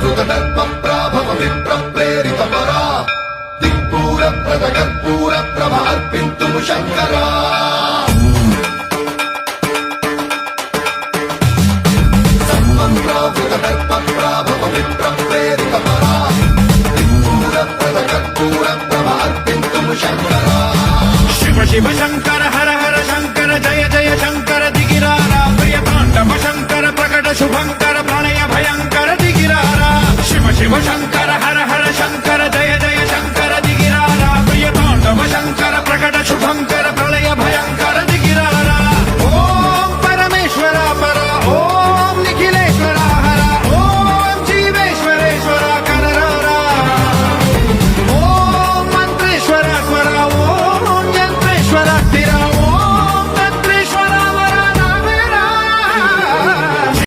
దర్పప్రాభవ విప్రప్రేరిత పరా దిక్పూర ప్రద కర్పూర ప్రభ అర్పింతుము శంకరా సన్మంత్రావృత దర్పప్రాభవ విప్రప్రేరిత పరా దిక్పూర ప్రద కర్పూర ప్రభ అర్పింతుము శంకరా శివ శివ శంకర హర హర శంకర జయ జయ శంకర దిగిరారా ప్రియ తాండవ శంకర ప్రకట శుభంకర